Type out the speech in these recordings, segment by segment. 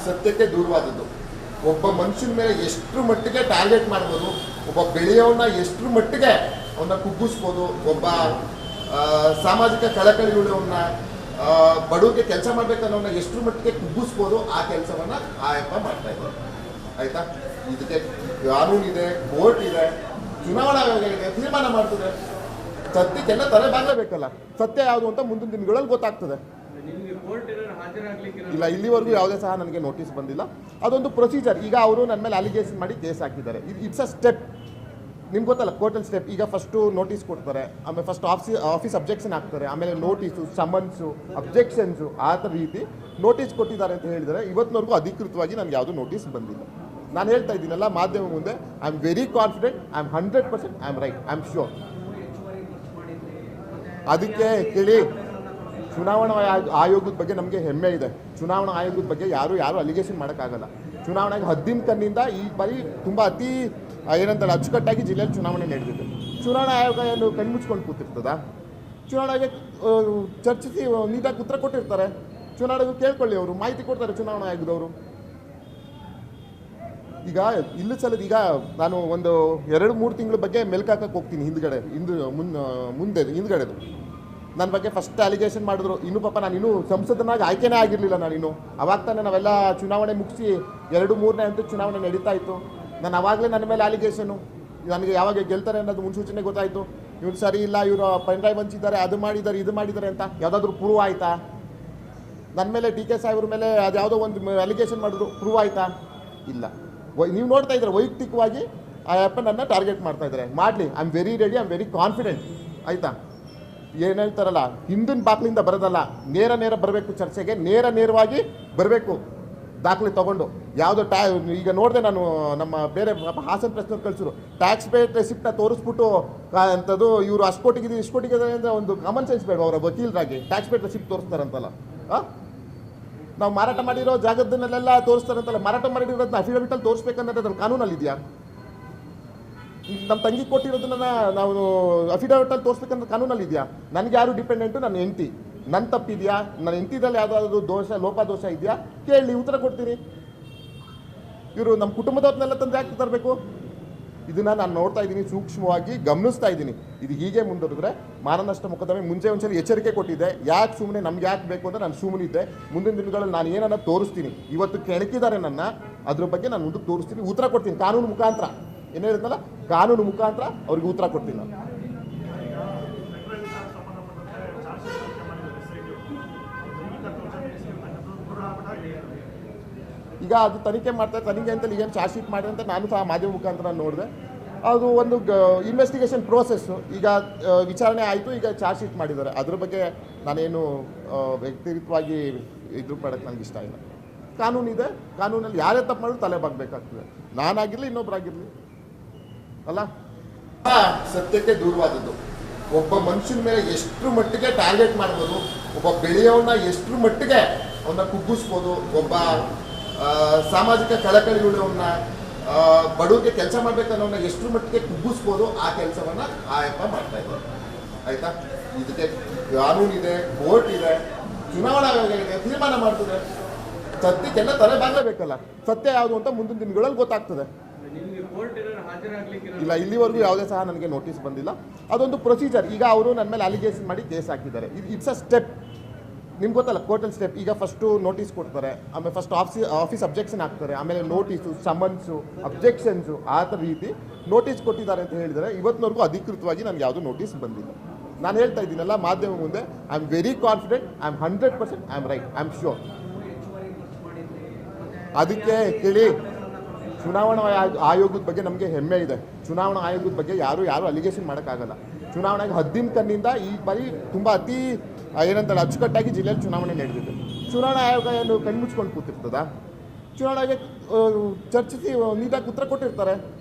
ಸತ್ಯಕ್ಕೆ ದೂರವಾದದ್ದು. ಒಬ್ಬ ಮನುಷ್ಯನ ಮೇಲೆ ಎಷ್ಟು ಮಟ್ಟಿಗೆ ಟಾರ್ಗೆಟ್ ಮಾಡ್ಬೋದು, ಒಬ್ಬ ಬೆಳೆಯೋನ್ನ ಎಷ್ಟು ಮಟ್ಟಿಗೆ ಅವನ್ನ ಕುಗ್ಗಿಸ್ಬೋದು, ಒಬ್ಬ ಸಾಮಾಜಿಕ ಕಳಕಳಿಗಳನ್ನ ಬಡವರಿಗೆ ಕೆಲಸ ಮಾಡ್ಬೇಕನ್ನೋನ್ನ ಎಷ್ಟು ಮಟ್ಟಿಗೆ ಕುಗ್ಗಿಸ್ಬೋದು, ಆ ಕೆಲಸವನ್ನ ಆಯಪ್ಪ ಮಾಡ್ತಾ ಇದ್ದಾರೆ. ಆಯ್ತಾ? ಇದಕ್ಕೆ ಕಾನೂನಿದೆ, ಕೋರ್ಟ್ ಇದೆ, ಚುನಾವಣಾ ಆಯೋಗ ಇದೆ, ತೀರ್ಮಾನ ಮಾಡ್ತದೆ. ಸತ್ಯಕ್ಕೆಲ್ಲ ತಲೆ ಬಾಗಲೇಬೇಕಲ್ಲ. ಸತ್ಯ ಯಾವುದು ಅಂತ ಮುಂದಿನ ದಿನಗಳಲ್ಲಿ ಗೊತ್ತಾಗ್ತದೆ. ಇಲ್ಲ, ಇಲ್ಲಿವರೆಗೂ ಯಾವುದೇ ಸಹ ನನಗೆ ನೋಟಿಸ್ ಬಂದಿಲ್ಲ. ಅದೊಂದು ಪ್ರೊಸೀಜರ್. ಈಗ ಅವರು ನನ್ನ ಮೇಲೆ ಅಲಿಗೇಷನ್ ಮಾಡಿ ಕೇಸ್ ಹಾಕಿದ್ದಾರೆ. It's a step. ನಿಮ್ಗೆ ಗೊತ್ತಲ್ಲ ಕೋರ್ಟಲ್ ಸ್ಟೆಪ್. ಈಗ ಫಸ್ಟು ನೋಟಿಸ್ ಕೊಡ್ತಾರೆ, ಆಮೇಲೆ ಫಸ್ಟ್ ಆಫೀಸ್ ಅಬ್ಜೆಕ್ಷನ್ ಹಾಕ್ತಾರೆ, ಆಮೇಲೆ ನೋಟಿಸು, ಸಮನ್ಸು, ಅಬ್ಜೆಕ್ಷನ್ಸು, ಆ ಥರ ರೀತಿ ನೋಟಿಸ್ ಕೊಟ್ಟಿದ್ದಾರೆ ಅಂತ ಹೇಳಿದರೆ ಇವತ್ತಿನವರೆಗೂ ಅಧಿಕೃತವಾಗಿ ನನಗೆ ಯಾವುದೂ ನೋಟಿಸ್ ಬಂದಿಲ್ಲ. ನಾನು ಹೇಳ್ತಾ ಇದ್ದೀನಲ್ಲ ಮಾಧ್ಯಮ ಮುಂದೆ, I am very confident, I am 100% I am right, I am sure. ಅದಕ್ಕೆ ಕೇಳಿ, ಚುನಾವಣಾ ಆಯೋಗದ ಬಗ್ಗೆ ನಮಗೆ ಹೆಮ್ಮೆ ಇದೆ. ಚುನಾವಣಾ ಆಯೋಗದ ಬಗ್ಗೆ ಯಾರು ಅಲಿಗೇಷನ್ ಮಾಡೋಕ್ಕಾಗಲ್ಲ. ಚುನಾವಣೆಗೆ ಹದ್ದಿನ ಕಣ್ಣಿಂದ ಈ ಬಾರಿ ತುಂಬ ಅತಿ ಏನಂತಾರೆ ಅಚ್ಚುಕಟ್ಟಾಗಿ ಜಿಲ್ಲೆಯಲ್ಲಿ ಚುನಾವಣೆ ನಡೆದಿದೆ. ಚುನಾವಣಾ ಆಯೋಗ ಏನು ಕಣ್ಮುಚ್ಕೊಂಡು ಕೂತಿರ್ತದ? ಚುನಾವಣೆಗೆ ಚರ್ಚಿಸಿ ನೀಟಾಗಿ ಉತ್ತರ ಕೊಟ್ಟಿರ್ತಾರೆ. ಚುನಾವಣೆಗೆ ಕೇಳ್ಕೊಳ್ಳಿ, ಅವರು ಮಾಹಿತಿ ಕೊಡ್ತಾರೆ ಚುನಾವಣಾ ಆಯೋಗದವರು. ಈಗ ಇಲ್ಲಿ ಸಲದ ಈಗ ನಾನು ಒಂದು 2-3 ತಿಂಗಳ ಬಗ್ಗೆ ಮೆಲ್ಕಾಕಕ್ಕೆ ಹೋಗ್ತೀನಿ ಹಿಂದ್ಗಡೆದು ನನ್ನ ಬಗ್ಗೆ ಫಸ್ಟ್ ಅಲಿಗೇಷನ್ ಮಾಡಿದ್ರು. ಇನ್ನೂ ಪಾಪ ನಾನು ಇನ್ನೂ ಸಂಸದನಾಗಿ ಆಯ್ಕೆನೇ ಆಗಿರಲಿಲ್ಲ. ನಾನಿನ್ನು ಅವಾಗ ತಾನೇ ನಾವೆಲ್ಲ ಚುನಾವಣೆ ಮುಗಿಸಿ 2-3ನೇ ಹಂತದ ಚುನಾವಣೆ ನಡೀತಾ ಇತ್ತು. ನಾನು ಅವಾಗಲೇ ನನ್ನ ಮೇಲೆ ಅಲಿಗೇಷನು, ನನಗೆ ಯಾವಾಗ ಗೆಲ್ತಾರೆ ಅನ್ನೋದು ಮುನ್ಸೂಚನೆ ಗೊತ್ತಾಯಿತು. ಇವ್ರು ಸರಿ ಇಲ್ಲ, ಇವರು ಪೆನ್ಡ್ರೈವ್ ಹಂಚಿದ್ದಾರೆ, ಅದು ಮಾಡಿದ್ದಾರೆ, ಇದು ಮಾಡಿದ್ದಾರೆ ಅಂತ ಯಾವುದಾದ್ರೂ ಪ್ರೂವ್ ಆಯಿತಾ? ನನ್ನ ಮೇಲೆ ಡಿ ಕೆ ಸಾಹೇಬ್ರ ಮೇಲೆ ಅದು ಯಾವುದೋ ಒಂದು ಅಲಿಗೇಷನ್ ಮಾಡಿದ್ರು, ಪ್ರೂವ್ ಆಯಿತಾ? ಇಲ್ಲ. ನೀವು ನೋಡ್ತಾ ಇದ್ದಾರೆ ವೈಯಕ್ತಿಕವಾಗಿ ಆ ಆ್ಯಪ್ ನನ್ನ ಟಾರ್ಗೆಟ್ ಮಾಡ್ತಾ ಇದ್ದಾರೆ. ಮಾಡಲಿ, I am very ready, I am very confident. ಆಯಿತಾ? ಏನು ಹೇಳ್ತಾರಲ್ಲ, ಹಿಂದಿನ ಬಾಕ್ಲಿಂದ ಬರೋದಲ್ಲ, ನೇರ ಬರಬೇಕು ಚರ್ಚೆಗೆ, ನೇರವಾಗಿ ಬರಬೇಕು ದಾಖಲೆ ತೊಗೊಂಡು. ಯಾವುದೋ ಈಗ ನೋಡಿದೆ ನಾನು, ನಮ್ಮ ಬೇರೆ ಹಾಸನ ಪ್ರೆಸ್ನವ್ರು ಕಳಿಸಿದ್ರು, ಟ್ಯಾಕ್ಸ್ ಪೇ ರೆಸಿಪ್ಟನ್ನ ತೋರಿಸ್ಬಿಟ್ಟು ಅಂಥದ್ದು ಇವರು ಅಷ್ಟು ಕೋಟಿಗಿದೆ ಇಷ್ಟು ಕೋಟಿಗಿದೆ ಅಂದರೆ ಒಂದು ಕಾಮನ್ ಸೆನ್ಸ್ ಬೇಡ ಅವರ ವಕೀಲರಾಗಿ. ಟ್ಯಾಕ್ಸ್ ಪೇ ರೆಸಿಪ್ಟ್ ತೋರಿಸ್ತಾರಂತಲ್ಲ, ನಾವು ಮಾರಾಟ ಮಾಡಿರೋ ಜಾಗದನ್ನೆಲ್ಲ ತೋರಿಸ್ತಾರಂತಲ್ಲ, ಮಾರಾಟ ಮಾಡಿರೋದನ್ನ ಅಫಿಡವಿಟಲ್ಲಿ ತೋರಿಸ್ಬೇಕಂದ್ರೆ ಅದ್ರ ಕಾನೂನಲ್ಲಿ ಇದೆಯಾ? ನಮ್ಮ ತಂಗಿ ಕೊಟ್ಟಿರೋದನ್ನ ನಾವು ಅಫಿಡವಿಟಲ್ಲಿ ತೋರಿಸ್ಬೇಕಂದ್ರೆ ಕಾನೂನಲ್ಲಿ ಇದೆಯಾ? ನನಗೆ ಯಾರು ಡಿಪೆಂಡೆಂಟು? ನನ್ನ ಹೆಂಡತಿ. ನನ್ನ ತಪ್ಪಿದೆಯಾ? ನನ್ನ ಹೆಂಡತಿದಲ್ಲಿ ಯಾವುದಾದ್ರು ಲೋಪದೋಷ ಇದೆಯಾ? ಕೇಳಿ, ಉತ್ತರ ಕೊಡ್ತೀನಿ. ಇವರು ನಮ್ಮ ಕುಟುಂಬದವ್ರನ್ನೆಲ್ಲ ತಂದು ಯಾಕೆ ತರಬೇಕು? ಇದನ್ನು ನಾನು ನೋಡ್ತಾ ಇದ್ದೀನಿ, ಸೂಕ್ಷ್ಮವಾಗಿ ಗಮನಿಸ್ತಾ ಇದ್ದೀನಿ. ಇದು ಹೀಗೆ ಮುಂದುವರೆದ್ರೆ ಮಾನನಷ್ಟ ಮೊಕದ್ದಮೆ ಮುಂಚೆ ಒಂದ್ಸಲ ಎಚ್ಚರಿಕೆ ಕೊಟ್ಟಿದ್ದೆ. ಯಾಕೆ ಸುಮ್ಮನೆ ನಮ್ಗೆ ಯಾಕೆ ಬೇಕು ಅಂತ ನಾನು ಸುಮ್ಮನಿದ್ದೆ. ಮುಂದಿನ ದಿನಗಳಲ್ಲಿ ನಾನು ಏನನ್ನ ತೋರಿಸ್ತೀನಿ. ಇವತ್ತು ಕೆಣಕಿದ್ದಾರೆ ನನ್ನ, ಅದ್ರ ಬಗ್ಗೆ ನಾನು ಮುಂದಕ್ಕೆ ತೋರಿಸ್ತೀನಿ, ಉತ್ತರ ಕೊಡ್ತೀನಿ ಕಾನೂನು ಮುಖಾಂತರ. ಏನು ಹೇಳಿದ್ನಲ್ಲ, ಕಾನೂನು ಮುಖಾಂತರ ಅವ್ರಿಗೆ ಉತ್ತರ ಕೊಡ್ತೀನಿ ನಾನು. ಈಗ ಅದು ತನಿಖೆ ಮಾಡ್ತಾರೆ, ತನಿಖೆ ಅಂತ ಈಗೇನು ಚಾರ್ಜ್ ಶೀಟ್ ಮಾಡಿದೆ ಅಂತ ನಾನು ಸಹ ಮಾಧ್ಯಮ ಮುಖಾಂತರ ನೋಡಿದೆ. ಅದು ಒಂದು ಇನ್ವೆಸ್ಟಿಗೇಷನ್ ಪ್ರೋಸೆಸ್ಸು. ಈಗ ವಿಚಾರಣೆ ಆಯಿತು, ಈಗ ಚಾರ್ಜ್ ಶೀಟ್ ಮಾಡಿದ್ದಾರೆ. ಅದ್ರ ಬಗ್ಗೆ ನಾನೇನು ವ್ಯಕ್ತಿಗತವಾಗಿ ಇದ್ರ ಮಾಡೋಕ್ಕೆ ನನಗೆ ಇಷ್ಟ ಇಲ್ಲ. ಕಾನೂನಿದೆ, ಕಾನೂನಲ್ಲಿ ಯಾರೇ ತಪ್ಪು ಮಾಡಿದ್ರು ತಲೆ ಬಾಗಬೇಕಾಗ್ತದೆ. ನಾನಾಗಿರಲಿ, ಇನ್ನೊಬ್ಬರಾಗಿರಲಿ ಅಲ್ಲ. ಸತ್ಯಕ್ಕೆ ದೂರವಾದದ್ದು. ಒಬ್ಬ ಮನುಷ್ಯನ ಮೇಲೆ ಎಷ್ಟು ಮಟ್ಟಿಗೆ ಟಾರ್ಗೆಟ್ ಮಾಡ್ಬೋದು, ಒಬ್ಬ ಬೆಳೆಯೋನ್ನ ಎಷ್ಟು ಮಟ್ಟಿಗೆ ಅವನ್ನ ಕುಗ್ಗಿಸ್ಬೋದು, ಒಬ್ಬ ಸಾಮಾಜಿಕ ಕಳಕಳಿಗಳನ್ನ ಬಡವರಿಗೆ ಕೆಲಸ ಮಾಡ್ಬೇಕನ್ನೋನ್ನ ಎಷ್ಟು ಮಟ್ಟಿಗೆ ಕುಗ್ಗಿಸ್ಬೋದು, ಆ ಕೆಲಸವನ್ನ ಆಯಪ್ಪ ಮಾಡ್ತಾ ಇದ್ದಾರೆ. ಆಯ್ತಾ? ಇದಕ್ಕೆ ಕಾನೂನಿದೆ, ಕೋರ್ಟ್ ಇದೆ, ಚುನಾವಣಾ ಆಯೋಗ ಇದೆ, ತೀರ್ಮಾನ ಮಾಡ್ತದೆ. ಸತ್ಯಕ್ಕೆಲ್ಲ ತಲೆ ಬಾಗಲೇಬೇಕಲ್ಲ. ಸತ್ಯ ಯಾವುದು ಅಂತ ಮುಂದಿನ ದಿನಗಳಲ್ಲಿ ಗೊತ್ತಾಗ್ತದೆ. ಇಲ್ಲ, ಇಲ್ಲಿವರೆಗೂ ಯಾವುದೇ ಸಹ ನನಗೆ ನೋಟಿಸ್ ಬಂದಿಲ್ಲ. ಅದೊಂದು ಪ್ರೊಸೀಜರ್. ಈಗ ಅವರು ನನ್ನ ಮೇಲೆ ಅಲಿಗೇಷನ್ ಮಾಡಿ ಕೇಸ್ ಹಾಕಿದ್ದಾರೆ. It's a step. ನಿಮ್ಗೆ ಗೊತ್ತಲ್ಲ ಕೋರ್ಟಲ್ ಸ್ಟೆಪ್. ಈಗ ಫಸ್ಟು ನೋಟಿಸ್ ಕೊಡ್ತಾರೆ, ಆಮೇಲೆ ಫಸ್ಟ್ ಆಫೀಸ್ ಅಬ್ಜೆಕ್ಷನ್ ಹಾಕ್ತಾರೆ, ಆಮೇಲೆ ನೋಟಿಸು, ಸಮನ್ಸು, ಅಬ್ಜೆಕ್ಷನ್ಸು, ಆ ಥರ ರೀತಿ ನೋಟಿಸ್ ಕೊಟ್ಟಿದ್ದಾರೆ ಅಂತ ಹೇಳಿದರೆ ಇವತ್ತಿನವರೆಗೂ ಅಧಿಕೃತವಾಗಿ ನನಗೆ ಯಾವುದೂ ನೋಟಿಸ್ ಬಂದಿಲ್ಲ. ನಾನು ಹೇಳ್ತಾ ಇದ್ದೀನಲ್ಲ ಮಾಧ್ಯಮ ಮುಂದೆ, I am very confident, I am 100% I am right, I am sure. ಅದಕ್ಕೆ ಕೇಳಿ, ಚುನಾವಣಾ ಆಯೋಗದ ಬಗ್ಗೆ ನಮಗೆ ಹೆಮ್ಮೆ ಇದೆ. ಚುನಾವಣಾ ಆಯೋಗದ ಬಗ್ಗೆ ಯಾರು ಅಲಿಗೇಷನ್ ಮಾಡೋಕ್ಕಾಗಲ್ಲ. ಚುನಾವಣೆಗೆ ಹದ್ದಿನ ಕಣ್ಣಿಂದ ಈ ಬಾರಿ ತುಂಬ ಅತಿ ಏನಂತಾರೆ ಅಚ್ಚುಕಟ್ಟಾಗಿ ಜಿಲ್ಲೆಯಲ್ಲಿ ಚುನಾವಣೆ ನಡೆದಿದೆ. ಚುನಾವಣಾ ಆಯೋಗ ಏನು ಕಣ್ಮುಚ್ಕೊಂಡು ಕೂತಿರ್ತದ? ಚುನಾವಣೆಗೆ ಚರ್ಚಿಸಿ ನೀಟಾಗಿ ಉತ್ತರ ಕೊಟ್ಟಿರ್ತಾರೆ.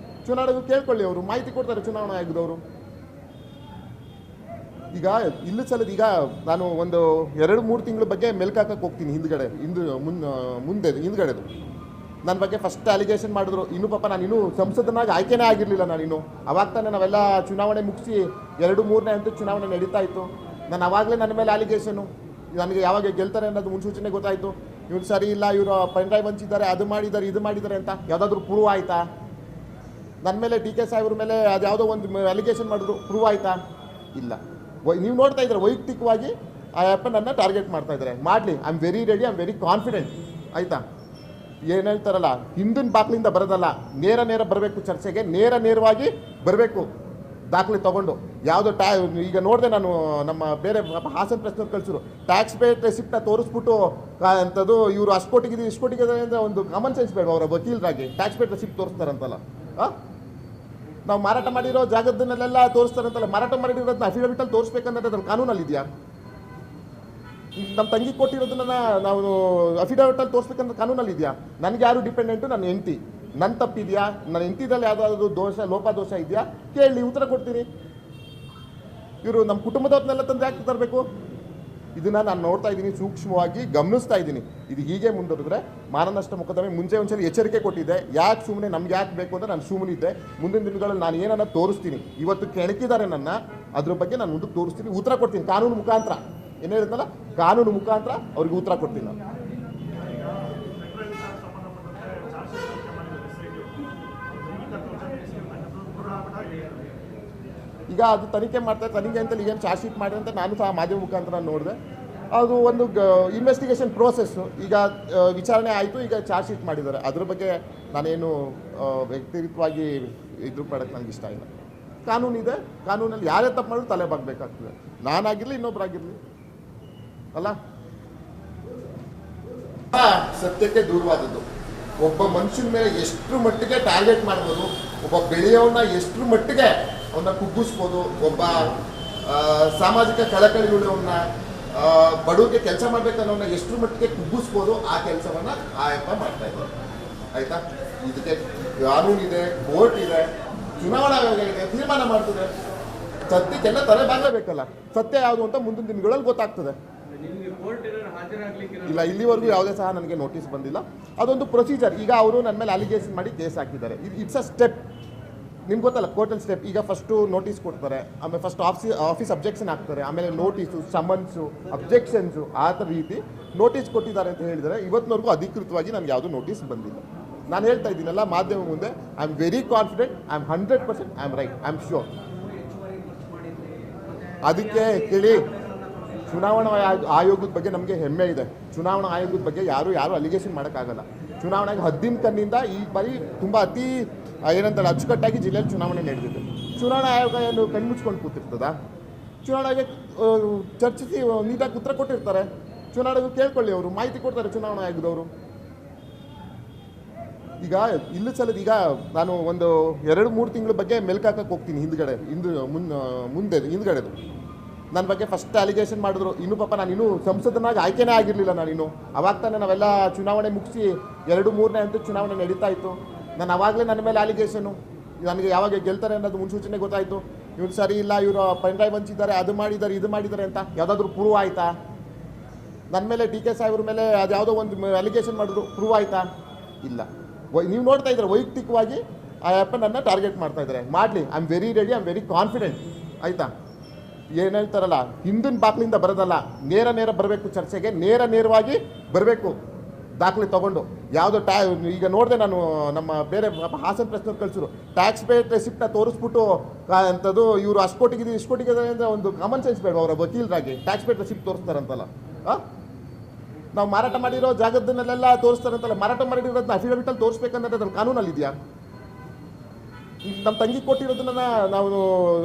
ಚುನಾವಣೆಗೆ ಕೇಳ್ಕೊಳ್ಳಿ, ಅವರು ಮಾಹಿತಿ ಕೊಡ್ತಾರೆ ಚುನಾವಣಾ ಆಯೋಗದವರು. ಈಗ ಇಲ್ಲಿ ಸಲದ ಈಗ ನಾನು ಒಂದು 2-3 ತಿಂಗಳ ಬಗ್ಗೆ ಮೆಲ್ಕಾಕಕ್ಕೆ ಹೋಗ್ತೀನಿ ಹಿಂದ್ಗಡೆದು ನನ್ನ ಬಗ್ಗೆ ಫಸ್ಟ್ ಅಲಿಗೇಷನ್ ಮಾಡಿದ್ರು. ಇನ್ನೂ ಪಾಪ ನಾನು ಇನ್ನೂ ಸಂಸದನಾಗಿ ಆಯ್ಕೆನೇ ಆಗಿರಲಿಲ್ಲ. ನಾನಿನ್ನು ಅವಾಗ ತಾನೇ ನಾವೆಲ್ಲ ಚುನಾವಣೆ ಮುಗಿಸಿ 2-3ನೇ ಹಂತದ ಚುನಾವಣೆ ನಡೀತಾ ಇತ್ತು. ನಾನು ಅವಾಗಲೇ ನನ್ನ ಮೇಲೆ ಅಲಿಗೇಷನು, ನನಗೆ ಯಾವಾಗ ಗೆಲ್ತಾರೆ ಅನ್ನೋದು ಮುನ್ಸೂಚನೆ ಗೊತ್ತಾಯಿತು. ಇವ್ರು ಸರಿ ಇಲ್ಲ, ಇವರು ಪೆನ್ ಡ್ರೈವ್ ಹಂಚಿದ್ದಾರೆ, ಅದು ಮಾಡಿದ್ದಾರೆ, ಇದು ಮಾಡಿದ್ದಾರೆ ಅಂತ ಯಾವುದಾದ್ರೂ ಪ್ರೂವ್ ಆಯಿತಾ? ನನ್ನ ಮೇಲೆ ಡಿ ಕೆ ಸಾಹೇಬ್ರ ಮೇಲೆ ಅದು ಯಾವುದೋ ಒಂದು ಅಲಿಗೇಷನ್ ಮಾಡಿದ್ರು, ಪ್ರೂವ್ ಆಯಿತಾ? ಇಲ್ಲ. ನೀವು ನೋಡ್ತಾ ಇದ್ದಾರೆ ವೈಯಕ್ತಿಕವಾಗಿ ಆ ಆ್ಯಪನ್ನು ಟಾರ್ಗೆಟ್ ಮಾಡ್ತಾ ಇದ್ದಾರೆ. ಮಾಡಲಿ, I am very ready, I am very confident. ಆಯಿತಾ? ಏನು ಹೇಳ್ತಾರಲ್ಲ, ಹಿಂದಿನ ಬಾಗಿಲಿಂದ ಬರೋದಲ್ಲ, ನೇರ ಬರಬೇಕು ಚರ್ಚೆಗೆ, ನೇರವಾಗಿ ಬರಬೇಕು ದಾಖಲೆ ತೊಗೊಂಡು. ಯಾವುದೋ ಈಗ ನೋಡಿದೆ ನಾನು, ನಮ್ಮ ಬೇರೆ ಹಾಸನ ಪ್ರಶ್ನೆ ಕಳಿಸಿದ್ರು, ಟ್ಯಾಕ್ಸ್ ಪೇ ರೆಸಿಪ್ಟನ್ನ ತೋರಿಸ್ಬಿಟ್ಟು ಅಂಥದ್ದು ಇವರು ಅಷ್ಟು ಕೋಟಿಗಿದೆ ಇಷ್ಟು ಕೋಟಿಗಿದೆ ಅಂದರೆ ಒಂದು ಕಾಮನ್ ಸೆನ್ಸ್ ಬೇಡ ಅವರ ವಕೀಲರಾಗಿ? ಟ್ಯಾಕ್ಸ್ ಪೇ ರೆಸಿಪ್ಟ್ ತೋರಿಸ್ತಾರಂತಲ್ಲ, ನಾವು ಮಾರಾಟ ಮಾಡಿರೋ ಜಾಗದನ್ನೆಲ್ಲ ತೋರಿಸ್ತಾರಂತಲ್ಲ, ಮಾರಾಟ ಮಾಡಿರೋದನ್ನ ಅಫಿಡವಿಟಲ್ಲಿ ತೋರಿಸ್ಬೇಕಂದ್ರೆ ಅದ್ರ ಕಾನೂನಲ್ಲಿ ಇದೆಯಾ? ನಮ್ಮ ತಂಗಿ ಕೊಟ್ಟಿರೋದನ್ನ ನಾವು ಅಫಿಡವಿಟಲ್ಲಿ ತೋರಿಸ್ಬೇಕಂದ್ರೆ ಕಾನೂನಲ್ಲಿ ಇದೆಯಾ? ನನಗೆ ಯಾರು ಡಿಪೆಂಡೆಂಟು? ನನ್ನ ಹೆಂಡತಿ. ನನ್ನ ತಪ್ಪಿದೆಯಾ? ನನ್ನ ಹೆಂಡತಿದಲ್ಲಿ ಯಾವುದಾದ್ರು ಲೋಪದೋಷ ಇದೆಯಾ? ಕೇಳಿ, ಉತ್ತರ ಕೊಡ್ತೀನಿ. ಇವರು ನಮ್ಮ ಕುಟುಂಬದವ್ರನ್ನೆಲ್ಲ ತಂದು ಯಾಕೆ ತರಬೇಕು? ಇದನ್ನು ನಾನು ನೋಡ್ತಾ ಇದ್ದೀನಿ, ಸೂಕ್ಷ್ಮವಾಗಿ ಗಮನಿಸ್ತಾ ಇದ್ದೀನಿ. ಇದು ಹೀಗೆ ಮುಂದುವರೆದ್ರೆ ಮಾನನಷ್ಟ ಮೊಕದ್ದಮೆ ಮುಂಚೆ ಒಂದ್ಸಲ ಎಚ್ಚರಿಕೆ ಕೊಟ್ಟಿದ್ದೆ. ಯಾಕೆ ಸುಮ್ಮನೆ, ನಮ್ಗೆ ಯಾಕೆ ಬೇಕು ಅಂದರೆ ನಾನು ಸುಮ್ಮನಿದ್ದೆ. ಮುಂದಿನ ದಿನಗಳಲ್ಲಿ ನಾನು ಏನನ್ನ ತೋರಿಸ್ತೀನಿ. ಇವತ್ತು ಕೆಣಕಿದ್ದಾರೆ ನನ್ನ, ಅದ್ರ ಬಗ್ಗೆ ನಾನು ಮುಂದಕ್ಕೆ ತೋರಿಸ್ತೀನಿ, ಉತ್ತರ ಕೊಡ್ತೀನಿ ಕಾನೂನು ಮುಖಾಂತರ. ಏನು ಹೇಳಿದ್ನಲ್ಲ, ಕಾನೂನು ಮುಖಾಂತರ ಅವ್ರಿಗೆ ಉತ್ತರ ಕೊಡ್ತೀನಿ ನಾನು. ಈಗ ಅದು ತನಿಖೆ ಮಾಡ್ತಾರೆ, ತನಿಖೆ ಅಂತ ಏನು ಚಾರ್ಜ್ ಶೀಟ್ ಮಾಡಿ ಅಂತ ನಾನು ಸಹ ಮಾಧ್ಯಮ ಮುಖಾಂತರ ನೋಡಿದೆ. ಅದು ಒಂದು ಇನ್ವೆಸ್ಟಿಗೇಷನ್ ಪ್ರೋಸೆಸ್ಸು. ಈಗ ವಿಚಾರಣೆ ಆಯಿತು, ಈಗ ಚಾರ್ಜ್ ಶೀಟ್ ಮಾಡಿದ್ದಾರೆ. ಅದ್ರ ಬಗ್ಗೆ ನಾನೇನು ವ್ಯಕ್ತಿಗತವಾಗಿ ಇದ್ರ ಮಾಡೋಕ್ಕೆ ನನಗೆ ಇಷ್ಟ ಇಲ್ಲ. ಕಾನೂನಿದೆ, ಕಾನೂನಲ್ಲಿ ಯಾರೇ ತಪ್ಪು ಮಾಡಿದ್ರು ತಲೆ ಬಾಗಬೇಕಾಗ್ತದೆ. ನಾನಾಗಿರಲಿ, ಇನ್ನೊಬ್ಬರಾಗಿರಲಿ ಅಲ್ಲ. ಸತ್ಯಕ್ಕೆ ದೂರವಾದದ್ದು. ಒಬ್ಬ ಮನುಷ್ಯನ ಮೇಲೆ ಎಷ್ಟು ಮಟ್ಟಿಗೆ ಟಾರ್ಗೆಟ್ ಮಾಡ್ಬೋದು, ಒಬ್ಬ ಬೆಳೆಯೋನ್ನ ಎಷ್ಟು ಮಟ್ಟಿಗೆ ಅವನ್ನ ಕುಗ್ಗಿಸ್ಬೋದು, ಒಬ್ಬ ಸಾಮಾಜಿಕ ಕಳಕಳಿಗಳನ್ನ ಬಡವರಿಗೆ ಕೆಲಸ ಮಾಡ್ಬೇಕನ್ನೋನ್ನ ಎಷ್ಟು ಮಟ್ಟಿಗೆ ಕುಗ್ಗಿಸ್ಬೋದು, ಆ ಕೆಲಸವನ್ನ ಆ ಯಪ್ಪ ಮಾಡ್ತಾ ಇದ್ದಾರೆ. ಆಯ್ತಾ? ಇದಕ್ಕೆ ಕಾನೂನಿದೆ, ಕೋರ್ಟ್ ಇದೆ, ಚುನಾವಣಾ ಆಯೋಗ ಇದೆ, ತೀರ್ಮಾನ ಮಾಡ್ತದೆ. ಸತ್ಯಕ್ಕೆಲ್ಲ ತಲೆ ಬಾಗಲೇಬೇಕಲ್ಲ. ಸತ್ಯ ಯಾವುದು ಅಂತ ಮುಂದಿನ ದಿನಗಳಲ್ಲಿ ಗೊತ್ತಾಗ್ತದೆ. ಇಲ್ಲ, ಇಲ್ಲಿವರೆಗೂ ಯಾವುದೇ ಸಹ ನನಗೆ ನೋಟಿಸ್ ಬಂದಿಲ್ಲ. ಅದೊಂದು ಪ್ರೊಸೀಜರ್. ಈಗ ಅವರು ನನ್ನ ಮೇಲೆ ಅಲಿಗೇಷನ್ ಮಾಡಿ ಕೇಸ್ ಹಾಕಿದ್ದಾರೆ. It's a step. ನಿಮ್ಗೆ ಗೊತ್ತಲ್ಲ, ಕೋರ್ಟಲ್ ಸ್ಟೆಪ್. ಈಗ ಫಸ್ಟು ನೋಟಿಸ್ ಕೊಡ್ತಾರೆ, ಆಮೇಲೆ ಫಸ್ಟ್ ಆಫೀಸ್ ಅಬ್ಜೆಕ್ಷನ್ ಹಾಕ್ತಾರೆ, ಆಮೇಲೆ ನೋಟಿಸು, ಸಮನ್ಸು, ಅಬ್ಜೆಕ್ಷನ್ಸು, ಆ ಥರ ರೀತಿ ನೋಟಿಸ್ ಕೊಟ್ಟಿದ್ದಾರೆ ಅಂತ ಹೇಳಿದರೆ ಇವತ್ತಿನವರೆಗೂ ಅಧಿಕೃತವಾಗಿ ನನಗೆ ಯಾವುದೂ ನೋಟಿಸ್ ಬಂದಿಲ್ಲ. ನಾನು ಹೇಳ್ತಾ ಇದ್ದೀನಲ್ಲ ಮಾಧ್ಯಮ ಮುಂದೆ, I am very confident, I am 100% I am right, I am sure. ಅದಕ್ಕೆ ಕೇಳಿ, ಚುನಾವಣಾ ಆಯೋಗದ ಬಗ್ಗೆ ನಮಗೆ ಹೆಮ್ಮೆ ಇದೆ. ಚುನಾವಣಾ ಆಯೋಗದ ಬಗ್ಗೆ ಯಾರು ಅಲಿಗೇಷನ್ ಮಾಡೋಕ್ಕಾಗಲ್ಲ. ಚುನಾವಣೆಗೆ ಹದ್ದಿನ ಕಣ್ಣಿಂದ ಈ ಬಾರಿ ತುಂಬ ಅತಿ ಏನಂತಾರೆ ಅಚ್ಚುಕಟ್ಟಾಗಿ ಜಿಲ್ಲೆಯಲ್ಲಿ ಚುನಾವಣೆ ನಡೆದಿದೆ. ಚುನಾವಣಾ ಆಯೋಗ ಏನು ಕಣ್ಮುಚ್ಕೊಂಡು ಕೂತಿರ್ತದ? ಚುನಾವಣೆಗೆ ಚರ್ಚಿಸಿ ನೀಟಾಗಿ ಉತ್ತರ ಕೊಟ್ಟಿರ್ತಾರೆ. ಚುನಾವಣೆಗೆ ಕೇಳ್ಕೊಳ್ಳಿ, ಅವರು ಮಾಹಿತಿ ಕೊಡ್ತಾರೆ ಚುನಾವಣಾ ಆಯೋಗದವರು. ಈಗ ಇಲ್ಲ ಸಲದ ಈಗ ನಾನು ಒಂದು 2-3 ತಿಂಗಳ ಬಗ್ಗೆ ಮೆಲ್ಕಾಕಕ್ಕೆ ಹೋಗ್ತೀನಿ ಹಿಂದ್ಗಡೆದು. ನನ್ನ ಬಗ್ಗೆ ಫಸ್ಟ್ ಅಲಿಗೇಷನ್ ಮಾಡಿದ್ರು. ಇನ್ನೂ ಪಾಪ ನಾನು ಇನ್ನೂ ಸಂಸದನಾಗಿ ಆಯ್ಕೆನೇ ಆಗಿರಲಿಲ್ಲ. ನಾನಿನ್ನು ಅವಾಗ ತಾನೇ ನಾವೆಲ್ಲ ಚುನಾವಣೆ ಮುಗಿಸಿ 2-3ನೇ ಹಂತದ ಚುನಾವಣೆ ನಡೀತಾ ಇತ್ತು. ನಾನು ಅವಾಗಲೇ ನನ್ನ ಮೇಲೆ ಅಲಿಗೇಷನು, ನನಗೆ ಯಾವಾಗ ಗೆಲ್ತಾರೆ ಅನ್ನೋದು ಮುನ್ಸೂಚನೆ ಗೊತ್ತಾಯಿತು. ಇವ್ರು ಸರಿ ಇಲ್ಲ, ಇವರು ಪೆನ್ ಡ್ರೈವ್ ಹಂಚಿದ್ದಾರೆ, ಅದು ಮಾಡಿದ್ದಾರೆ, ಇದು ಮಾಡಿದ್ದಾರೆ ಅಂತ ಯಾವುದಾದ್ರೂ ಪ್ರೂವ್ ಆಯಿತಾ? ನನ್ನ ಮೇಲೆ ಡಿ ಕೆ ಸಾಹೇಬ್ರ ಮೇಲೆ ಅದು ಯಾವುದೋ ಒಂದು ಅಲಿಗೇಷನ್ ಮಾಡಿದ್ರು, ಪ್ರೂವ್ ಆಯಿತಾ? ಇಲ್ಲ. ನೀವು ನೋಡ್ತಾ ಇದ್ದಾರೆ ವೈಯಕ್ತಿಕವಾಗಿ ಆ ಆ್ಯಪನ್ನು ಟಾರ್ಗೆಟ್ ಮಾಡ್ತಾ ಇದ್ದಾರೆ. ಮಾಡಲಿ, I am very ready, I am very confident. ಆಯಿತಾ? ಏನು ಹೇಳ್ತಾರಲ್ಲ, ಹಿಂದಿನ ಬಾಗಿಲಿಂದ ಬರೋದಲ್ಲ, ನೇರ ಬರಬೇಕು ಚರ್ಚೆಗೆ, ನೇರವಾಗಿ ಬರಬೇಕು ದಾಖಲೆ ತೊಗೊಂಡು. ಯಾವುದೋ ಈಗ ನೋಡಿದೆ ನಾನು, ನಮ್ಮ ಬೇರೆ ಹಾಸನ ಪ್ರಶ್ನೆ ಕಳಿಸಿದ್ರು, ಟ್ಯಾಕ್ಸ್ ಪೇ ರೆಸಿಪ್ಟನ್ನ ತೋರಿಸ್ಬಿಟ್ಟು ಅಂಥದ್ದು ಇವರು ಅಷ್ಟು ಕೋಟಿಗಿದೆ ಇಷ್ಟು ಕೋಟಿಗಿದೆ ಅಂದರೆ ಒಂದು ಕಾಮನ್ ಸೆನ್ಸ್ ಬೇಡ ಅವರ ವಕೀಲರಾಗಿ? ಟ್ಯಾಕ್ಸ್ ಪೇ ರೆಸಿಪ್ಟ್ ತೋರಿಸ್ತಾರಂತಲ್ಲ, ನಾವು ಮಾರಾಟ ಮಾಡಿರೋ ಜಾಗದನ್ನೆಲ್ಲ ತೋರಿಸ್ತಾರಂತಲ್ಲ, ಮಾರಾಟ ಮಾಡಿರೋದನ್ನ ಅಫಿಡವಿಟಲ್ಲಿ ತೋರಿಸ್ಬೇಕಂದ್ರೆ ಅದ್ರ ಕಾನೂನಲ್ಲಿ ಇದೆಯಾ? ನಮ್ಮ ತಂಗಿ ಕೊಟ್ಟಿರೋದನ್ನ ನಾವು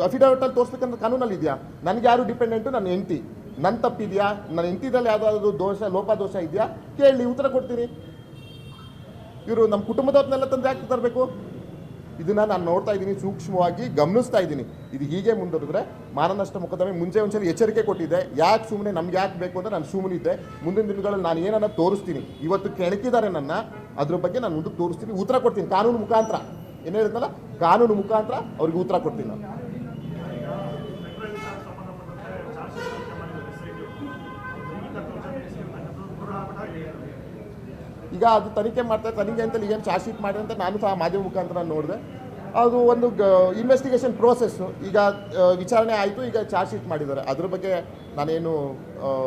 ಅಫಿಡವಿಟಲ್ಲಿ ತೋರಿಸ್ಬೇಕಂದ್ರೆ ಕಾನೂನಲ್ಲಿ ಇದೆಯಾ? ನನಗೆ ಯಾರು ಡಿಪೆಂಡೆಂಟು? ನನ್ನ ಹೆಂಡತಿ. ನನ್ನ ತಪ್ಪಿದೆಯಾ? ನನ್ನ ಹೆಂಡತಿದಲ್ಲಿ ಯಾವುದಾದ್ರು ಲೋಪದೋಷ ಇದೆಯಾ? ಕೇಳಿ, ಉತ್ತರ ಕೊಡ್ತೀನಿ. ಇವರು ನಮ್ಮ ಕುಟುಂಬದವ್ರನ್ನೆಲ್ಲ ತಂದು ಯಾಕೆ ತರಬೇಕು? ಇದನ್ನು ನಾನು ನೋಡ್ತಾ ಇದ್ದೀನಿ, ಸೂಕ್ಷ್ಮವಾಗಿ ಗಮನಿಸ್ತಾ ಇದ್ದೀನಿ. ಇದು ಹೀಗೆ ಮುಂದುವರೆದ್ರೆ ಮಾನನಷ್ಟ ಮೊಕದ್ದಮೆ ಮುಂಚೆ ಒಂದ್ಸಲ ಎಚ್ಚರಿಕೆ ಕೊಟ್ಟಿದ್ದೆ. ಯಾಕೆ ಸುಮ್ಮನೆ, ನಮ್ಗೆ ಯಾಕೆ ಬೇಕು ಅಂದರೆ ನಾನು ಸುಮ್ಮನಿದ್ದೆ. ಮುಂದಿನ ದಿನಗಳಲ್ಲಿ ನಾನು ಏನನ್ನ ತೋರಿಸ್ತೀನಿ. ಇವತ್ತು ಕೆಣಕಿದ್ದಾರೆ ನನ್ನ, ಅದ್ರ ಬಗ್ಗೆ ನಾನು ಮುಂದಕ್ಕೆ ತೋರಿಸ್ತೀನಿ, ಉತ್ತರ ಕೊಡ್ತೀನಿ ಕಾನೂನು ಮುಖಾಂತರ. ಏನು ಹೇಳಿದ್ನಲ್ಲ, ಕಾನೂನು ಮುಖಾಂತರ ಅವ್ರಿಗೆ ಉತ್ತರ ಕೊಡ್ತೀನಿ ನಾನು. ಈಗ ಅದು ತನಿಖೆ ಮಾಡ್ತಾರೆ, ತನಿಖೆ ಅಂತ ಏನು ಚಾರ್ಜ್ ಶೀಟ್ ಮಾಡಿ ಅಂತ ನಾನು ಸಹ ಮಾಧ್ಯಮ ಮುಖಾಂತರ ನೋಡಿದೆ. ಅದು ಒಂದು ಇನ್ವೆಸ್ಟಿಗೇಷನ್ ಪ್ರೋಸೆಸ್ಸು. ಈಗ ವಿಚಾರಣೆ ಆಯಿತು, ಈಗ ಚಾರ್ಜ್ ಶೀಟ್ ಮಾಡಿದ್ದಾರೆ. ಅದ್ರ ಬಗ್ಗೆ ನಾನೇನು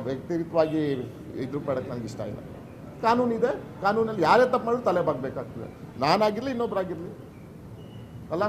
ವ್ಯಕ್ತಿಗತವಾಗಿ ಇದ್ರ ಮಾಡೋಕ್ಕೆ ನನಗೆ ಇಷ್ಟ ಇಲ್ಲ. ಕಾನೂನಿದೆ, ಕಾನೂನಲ್ಲಿ ಯಾರೇ ತಪ್ಪು ಮಾಡಿದ್ರು ತಲೆ ಬಾಗಬೇಕಾಗ್ತದೆ, ನಾನಾಗಿರಲಿ ಇನ್ನೊಬ್ಬರಾಗಿರಲಿ ಅಲ್ಲ.